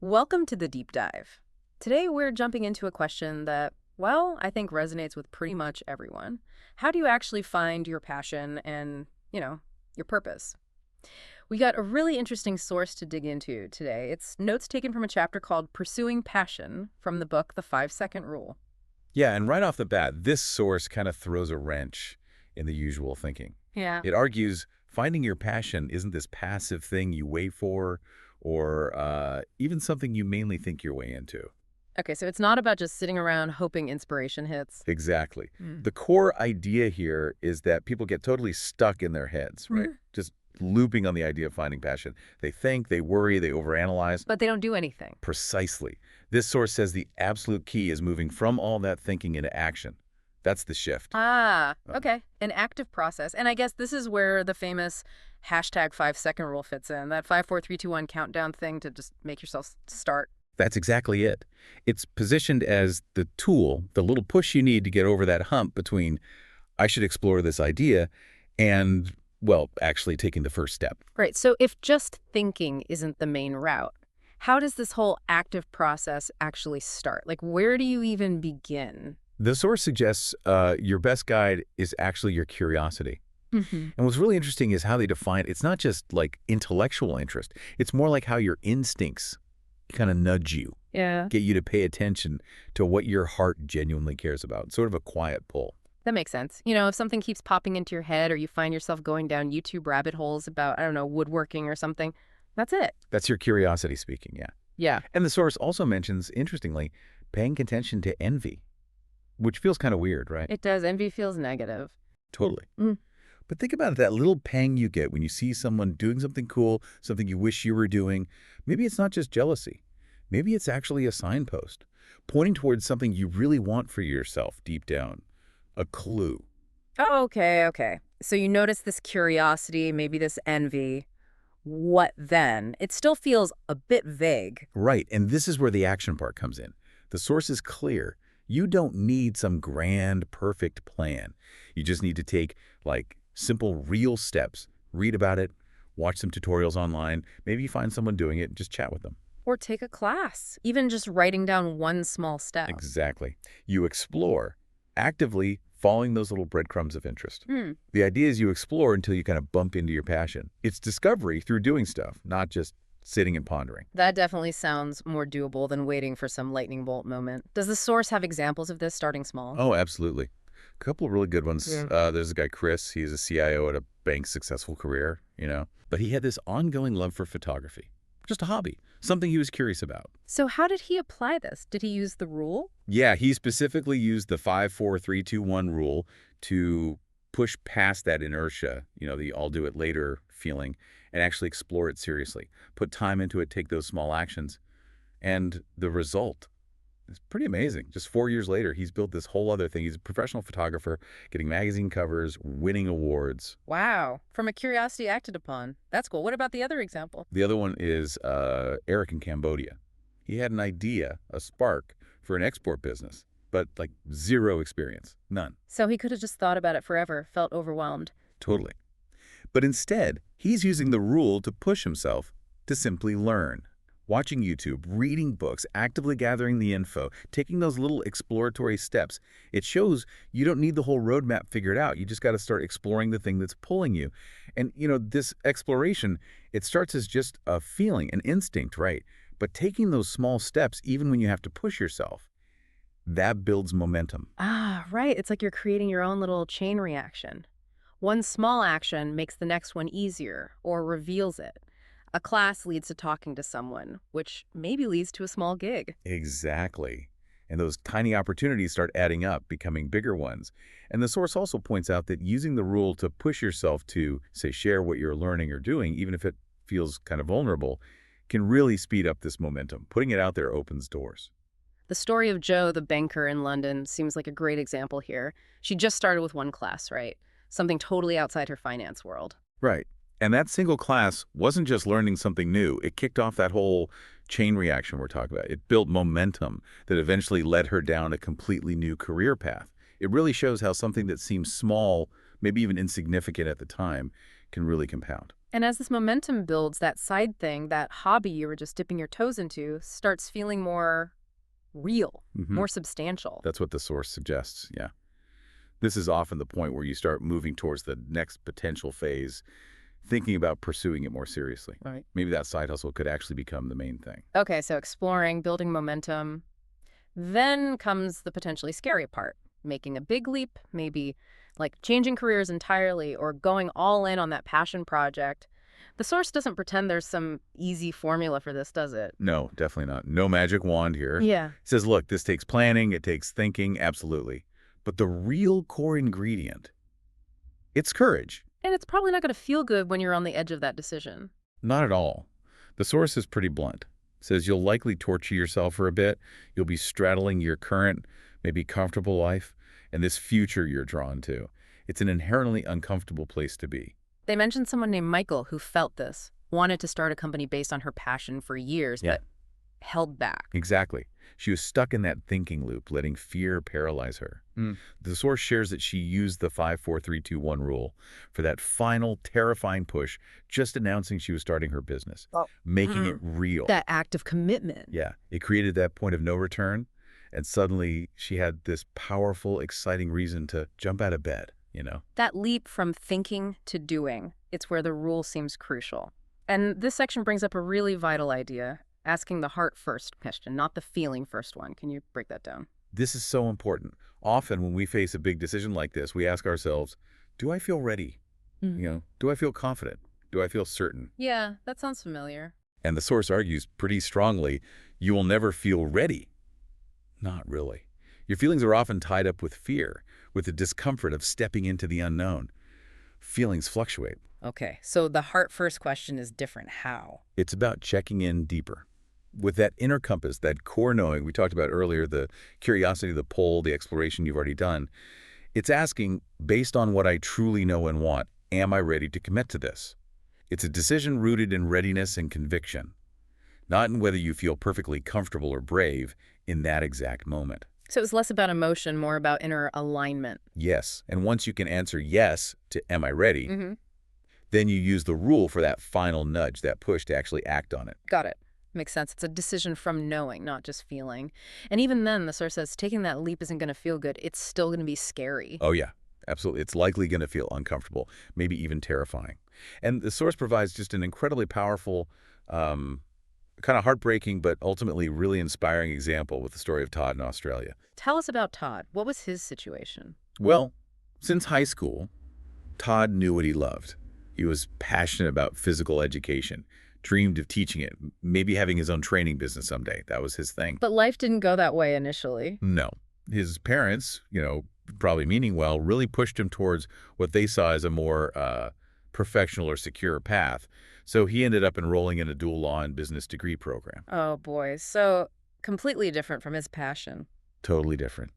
Welcome to the deep dive. Today we're jumping into a question that, well, I think resonates with pretty much everyone. How do you actually find your passion and, your purpose? We got a really interesting source to dig into today. It's notes taken from a chapter called Pursuing Passion from the book The 5-Second Rule. Yeah, and right off the bat, this source kind of throws a wrench in the usual thinking. Yeah. It argues finding your passion isn't this passive thing you wait for or even something you mainly think your way into. Okay, so it's not about just sitting around hoping inspiration hits. Exactly. Mm. The core idea here is that people get totally stuck in their heads, right? Just looping on the idea of finding passion. They think, they worry, they overanalyze. But they don't do anything. Precisely. This source says the absolute key is moving from all that thinking into action. That's the shift. Okay. An active process. And I guess this is where the famous hashtag 5-second rule fits in. That 5, 4, 3, 2, 1 countdown thing to just make yourself start. That's exactly it. It's positioned as the tool, the little push you need to get over that hump between, I should explore this idea, and, well, actually taking the first step. Right. So if just thinking isn't the main route, how does this whole active process actually start? Like, where do you even begin? The source suggests your best guide is actually your curiosity. Mm-hmm. And what's really interesting is how they define it. It's not just like intellectual interest. It's more like how your instincts kind of nudge you, Yeah. get you to pay attention to what your heart genuinely cares about, sort of a quiet pull. That makes sense. If something keeps popping into your head or you find yourself going down YouTube rabbit holes about, I don't know, woodworking or something, that's it. That's your curiosity speaking, yeah. Yeah. And the source also mentions, interestingly, paying attention to envy, which feels kind of weird, right? It does. Envy feels negative. Totally. Mm. But think about it, that little pang you get when you see someone doing something cool, something you wish you were doing. Maybe it's not just jealousy. Maybe it's actually a signpost, pointing towards something you really want for yourself deep down. A clue. Oh, okay. So you notice this curiosity, maybe this envy. What then? It still feels a bit vague. Right, and this is where the action part comes in. The source is clear. You don't need some grand, perfect plan. You just need to take, simple, real steps. Read about it, watch some tutorials online, maybe you find someone doing it, and just chat with them. Or take a class, even just writing down one small step. Exactly. You explore, actively following those little breadcrumbs of interest. The idea is you explore until you kind of bump into your passion. It's discovery through doing stuff, not just sitting and pondering. That definitely sounds more doable than waiting for some lightning bolt moment. Does the source have examples of this starting small? Oh, absolutely. A couple of really good ones. Yeah. There's a guy, Chris. He's a CIO at a bank's successful career, But he had this ongoing love for photography. Just a hobby, something he was curious about. So how did he apply this? Did he use the rule? Yeah, he specifically used the 5, 4, 3, 2, 1 rule to push past that inertia, the I'll do it later feeling, and actually explore it seriously. Put time into it, take those small actions. And the result is pretty amazing. Just 4 years later, he's built this whole other thing. He's a professional photographer, getting magazine covers, winning awards. Wow. From a curiosity acted upon. That's cool. What about the other example? The other one is Eric in Cambodia. He had an idea, a spark, for an export business, but zero experience, none. So he could have just thought about it forever, felt overwhelmed. Totally. But instead, he's using the rule to push himself to simply learn. Watching YouTube, reading books, actively gathering the info, taking those little exploratory steps. It shows you don't need the whole roadmap figured out. You just got to start exploring the thing that's pulling you. And, this exploration, it starts as just a feeling, an instinct, right? But taking those small steps, even when you have to push yourself, that builds momentum. Ah, right. It's like you're creating your own little chain reaction. One small action makes the next one easier or reveals it. A class leads to talking to someone, which maybe leads to a small gig. Exactly. And those tiny opportunities start adding up, becoming bigger ones. And the source also points out that using the rule to push yourself to, say, share what you're learning or doing, even if it feels kind of vulnerable, can really speed up this momentum. Putting it out there opens doors. The story of Jo, the banker in London, seems like a great example here. She just started with one class, right? Something totally outside her finance world. Right. And that single class wasn't just learning something new. It kicked off that whole chain reaction we're talking about. It built momentum that eventually led her down a completely new career path. It really shows how something that seems small, maybe even insignificant at the time, can really compound. And as this momentum builds, that side thing, that hobby you were just dipping your toes into, starts feeling more real, Hmm. more substantial. That's what the source suggests, yeah. This is often the point where you start moving towards the next potential phase, thinking about pursuing it more seriously. Right. Maybe that side hustle could actually become the main thing. Okay, so exploring, building momentum. Then comes the potentially scary part, making a big leap, maybe like changing careers entirely or going all in on that passion project. The source doesn't pretend there's some easy formula for this, does it? No, definitely not. No magic wand here. Yeah. It says, look, this takes planning, it takes thinking, absolutely. But the real core ingredient, it's courage. And it's probably not going to feel good when you're on the edge of that decision. Not at all. The source is pretty blunt. It says you'll likely torture yourself for a bit. You'll be straddling your current, maybe comfortable life, and this future you're drawn to. It's an inherently uncomfortable place to be. They mentioned someone named Michael who felt this, wanted to start a company based on her passion for years, Yeah. but held back. Exactly. She was stuck in that thinking loop, letting fear paralyze her. The source shares that she used the 5-4-3-2-1 rule for that final, terrifying push, just announcing she was starting her business, making it real. That act of commitment. Yeah, it created that point of no return, and suddenly she had this powerful, exciting reason to jump out of bed, you know? That leap from thinking to doing, it's where the rule seems crucial. And this section brings up a really vital idea, asking the heart first question, not the feeling first one. Can you break that down? This is so important. Often when we face a big decision like this, we ask ourselves, do I feel ready? Do I feel confident? Do I feel certain? Yeah, that sounds familiar. And the source argues pretty strongly, you will never feel ready. Not really. Your feelings are often tied up with fear, with the discomfort of stepping into the unknown. Feelings fluctuate. Okay, so the heart first question is different. How? It's about checking in deeper. With that inner compass, that core knowing we talked about earlier, the curiosity, the pull, the exploration you've already done, it's asking, based on what I truly know and want, am I ready to commit to this? It's a decision rooted in readiness and conviction, not in whether you feel perfectly comfortable or brave in that exact moment. So it's less about emotion, more about inner alignment. Yes, and once you can answer yes to am I ready, then you use the rule for that final nudge, that push to actually act on it. Got it. Makes sense. It's a decision from knowing, not just feeling. And even then, the source says taking that leap isn't going to feel good. It's still going to be scary. Oh yeah, absolutely. It's likely going to feel uncomfortable, maybe even terrifying. And the source provides just an incredibly powerful, kind of heartbreaking, but ultimately really inspiring example with the story of Todd in Australia. Tell us about Todd. What was his situation? Well, since high school, Todd knew what he loved. He was passionate about physical education, dreamed of teaching it, maybe having his own training business someday. That was his thing. But life didn't go that way initially. No. His parents, probably meaning well, really pushed him towards what they saw as a more professional or secure path. So he ended up enrolling in a dual law and business degree program. Oh, boy. So completely different from his passion. Totally different.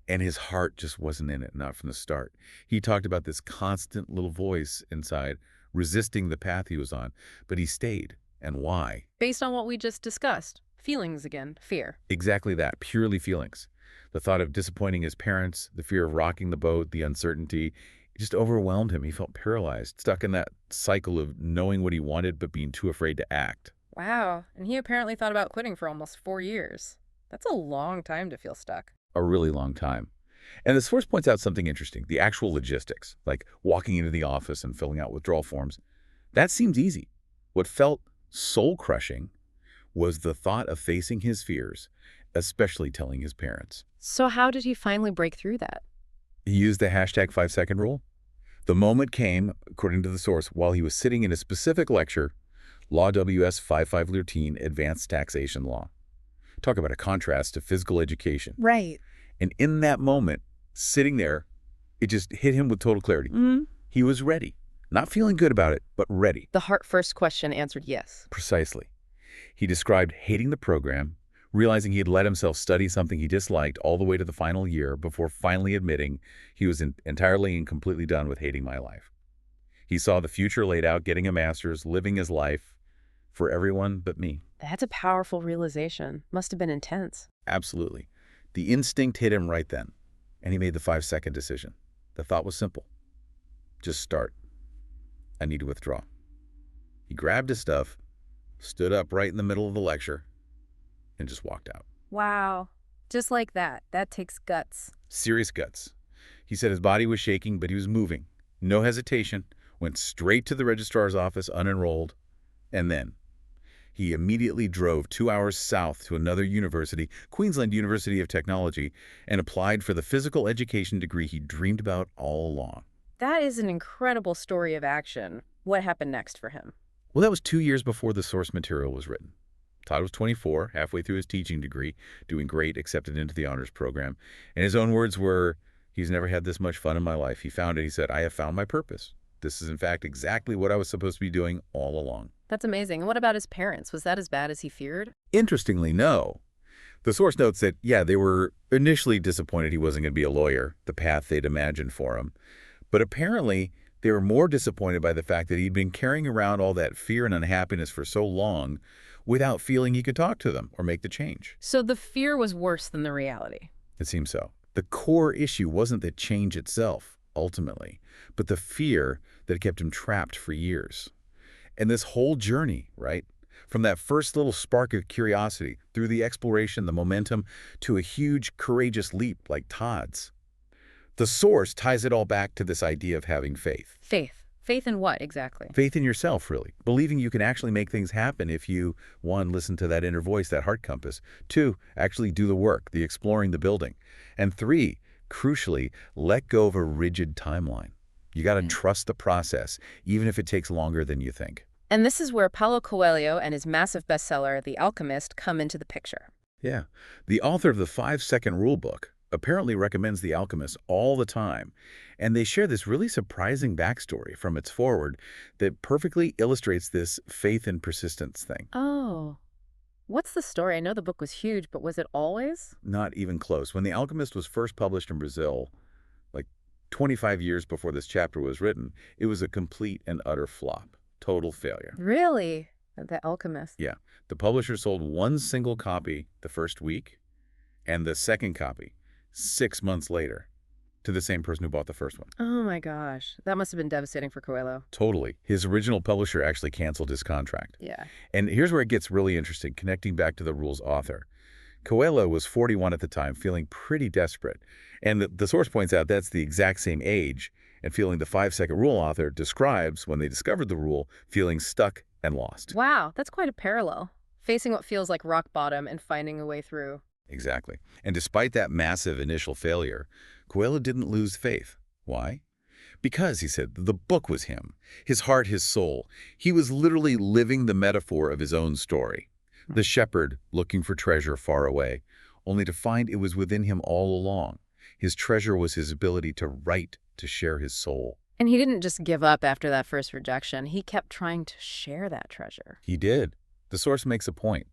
And his heart just wasn't in it, not from the start. He talked about this constant little voice inside, resisting the path he was on. But he stayed. And why? Based on what we just discussed. Feelings again. Fear. Exactly that. Purely feelings. The thought of disappointing his parents, the fear of rocking the boat, the uncertainty, it just overwhelmed him. He felt paralyzed, stuck in that cycle of knowing what he wanted but being too afraid to act. Wow. And he apparently thought about quitting for almost 4 years. That's a long time to feel stuck. A really long time. And the source points out something interesting, the actual logistics, like walking into the office and filling out withdrawal forms. That seems easy. What felt soul-crushing was the thought of facing his fears, especially telling his parents. So how did he finally break through that? He used the hashtag 5-second rule. The moment came, according to the source, while he was sitting in a specific lecture, Law WS 5513, Advanced Taxation Law. Talk about a contrast to physical education. Right. And in that moment, sitting there, it just hit him with total clarity. He was ready. Not feeling good about it, but ready. The heart first question answered yes. Precisely. He described hating the program, realizing he had let himself study something he disliked all the way to the final year before finally admitting he was entirely and completely done with hating my life. He saw the future laid out, getting a master's, living his life for everyone but me. That's a powerful realization. Must have been intense. Absolutely. The instinct hit him right then, and he made the 5-second decision. The thought was simple. Just start. I need to withdraw. He grabbed his stuff, stood up right in the middle of the lecture, and just walked out. Wow. Just like that. That takes guts. Serious guts. He said his body was shaking, but he was moving. No hesitation. Went straight to the registrar's office, unenrolled, and then he immediately drove 2 hours south to another university, Queensland University of Technology, and applied for the physical education degree he dreamed about all along. That is an incredible story of action. What happened next for him? Well, that was 2 years before the source material was written. Todd was 24, halfway through his teaching degree, doing great, accepted into the honors program. And his own words were, "He's never had this much fun in my life." He found it. He said, "I have found my purpose. This is, in fact, exactly what I was supposed to be doing all along." That's amazing. And what about his parents? Was that as bad as he feared? Interestingly, no. The source notes that, yeah, they were initially disappointed he wasn't going to be a lawyer, the path they'd imagined for him. But apparently, they were more disappointed by the fact that he'd been carrying around all that fear and unhappiness for so long without feeling he could talk to them or make the change. So the fear was worse than the reality. It seems so. The core issue wasn't the change itself, ultimately, but the fear that kept him trapped for years. And this whole journey, right, from that first little spark of curiosity through the exploration, the momentum, to a huge, courageous leap like Todd's, the source ties it all back to this idea of having faith. Faith. Faith in what, exactly? Faith in yourself, really. Believing you can actually make things happen if you, 1, listen to that inner voice, that heart compass. 2, actually do the work, the exploring, the building. And 3, crucially, let go of a rigid timeline. You got to trust the process, even if it takes longer than you think. And this is where Paulo Coelho and his massive bestseller, The Alchemist, come into the picture. Yeah. The author of the 5-Second Rule book apparently recommends The Alchemist all the time, and they share this really surprising backstory from its foreword that perfectly illustrates this faith and persistence thing. Oh. What's the story? I know the book was huge, but was it always? Not even close. When The Alchemist was first published in Brazil, like 25 years before this chapter was written, it was a complete and utter flop. Total failure. Really? The Alchemist? Yeah. The publisher sold 1 single copy the first week, and the second copy 6 months later to the same person who bought the first one. Oh my gosh. That must have been devastating for Coelho. Totally. His original publisher actually canceled his contract. Yeah. And here's where it gets really interesting, connecting back to the rule's author. Coelho was 41 at the time, feeling pretty desperate. And the source points out that's the exact same age and feeling the 5-Second Rule author describes when they discovered the rule, feeling stuck and lost. Wow, that's quite a parallel. Facing what feels like rock bottom and finding a way through. Exactly. And despite that massive initial failure, Coelho didn't lose faith. Why? Because, he said, the book was him, his heart, his soul. He was literally living the metaphor of his own story. The shepherd looking for treasure far away, only to find it was within him all along. His treasure was his ability to write, to share his soul. And he didn't just give up after that first rejection. He kept trying to share that treasure. He did. The source makes a point.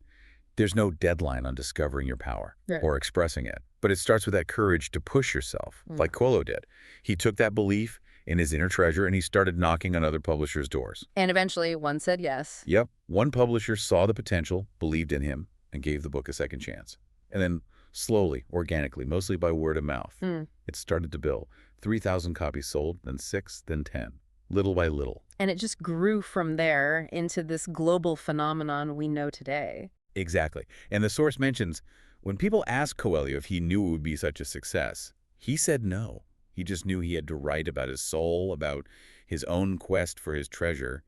There's no deadline on discovering your power or expressing it, but it starts with that courage to push yourself, like Coelho did. He took that belief in his inner treasure and he started knocking on other publishers' doors. And eventually one said yes. Yep. One publisher saw the potential, believed in him, and gave the book a second chance. And then slowly, organically, mostly by word of mouth, it started to build. 3,000 copies sold, then 6, then 10, little by little. And it just grew from there into this global phenomenon we know today. Exactly. And the source mentions, when people asked Coelho if he knew it would be such a success, he said no. He just knew he had to write about his soul, about his own quest for his treasure.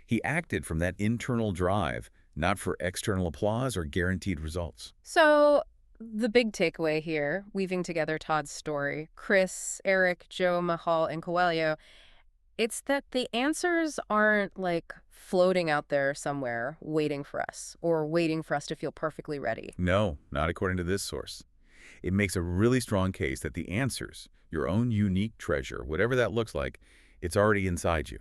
He acted from that internal drive, not for external applause or guaranteed results. So the big takeaway here, weaving together Todd's story, Chris, Eric, Joe, Mahal, and Coelho, it's that the answers aren't like floating out there somewhere waiting for us or waiting for us to feel perfectly ready. No, not according to this source. It makes a really strong case that the answers, your own unique treasure, whatever that looks like, it's already inside you.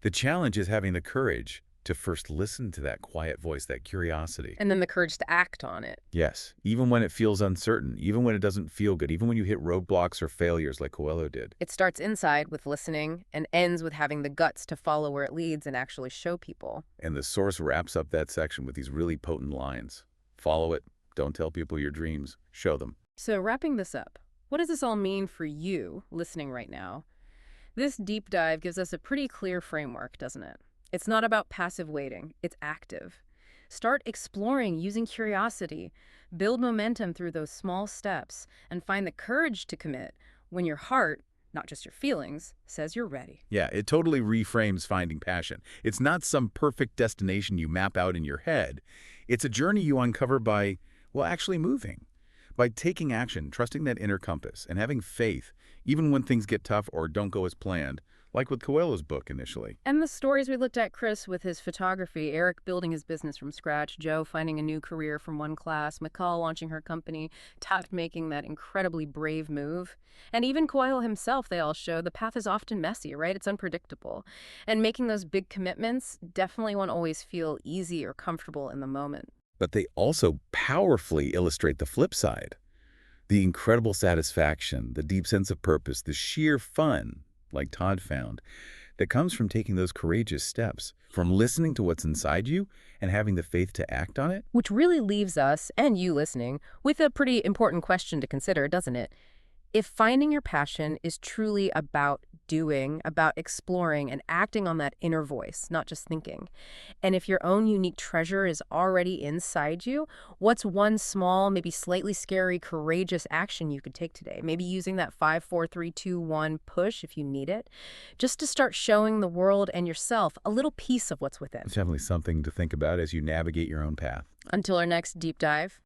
The challenge is having the courage to first listen to that quiet voice, that curiosity. And then the courage to act on it. Yes, even when it feels uncertain, even when it doesn't feel good, even when you hit roadblocks or failures like Coelho did. It starts inside with listening and ends with having the guts to follow where it leads and actually show people. And the source wraps up that section with these really potent lines. Follow it. Don't tell people your dreams. Show them. So wrapping this up, what does this all mean for you listening right now? This deep dive gives us a pretty clear framework, doesn't it? It's not about passive waiting, it's active. Start exploring using curiosity. Build momentum through those small steps and find the courage to commit when your heart, not just your feelings, says you're ready. Yeah, it totally reframes finding passion. It's not some perfect destination you map out in your head. It's a journey you uncover by, well, actually moving. By taking action, trusting that inner compass, and having faith, even when things get tough or don't go as planned, like with Coelho's book initially. And the stories we looked at, Chris with his photography, Eric building his business from scratch, Joe finding a new career from one class, McCall launching her company, Todd making that incredibly brave move. And even Coelho himself, they all show the path is often messy, right? It's unpredictable. And making those big commitments definitely won't always feel easy or comfortable in the moment. But they also powerfully illustrate the flip side. The incredible satisfaction, the deep sense of purpose, the sheer fun, like Todd found, that comes from taking those courageous steps, from listening to what's inside you and having the faith to act on it. Which really leaves us, and you listening, with a pretty important question to consider, doesn't it? If finding your passion is truly about doing, about exploring and acting on that inner voice, not just thinking, and if your own unique treasure is already inside you, what's one small, maybe slightly scary, courageous action you could take today? Maybe using that 5, 4, 3, 2, 1 push if you need it, just to start showing the world and yourself a little piece of what's within. It's definitely something to think about as you navigate your own path. Until our next deep dive.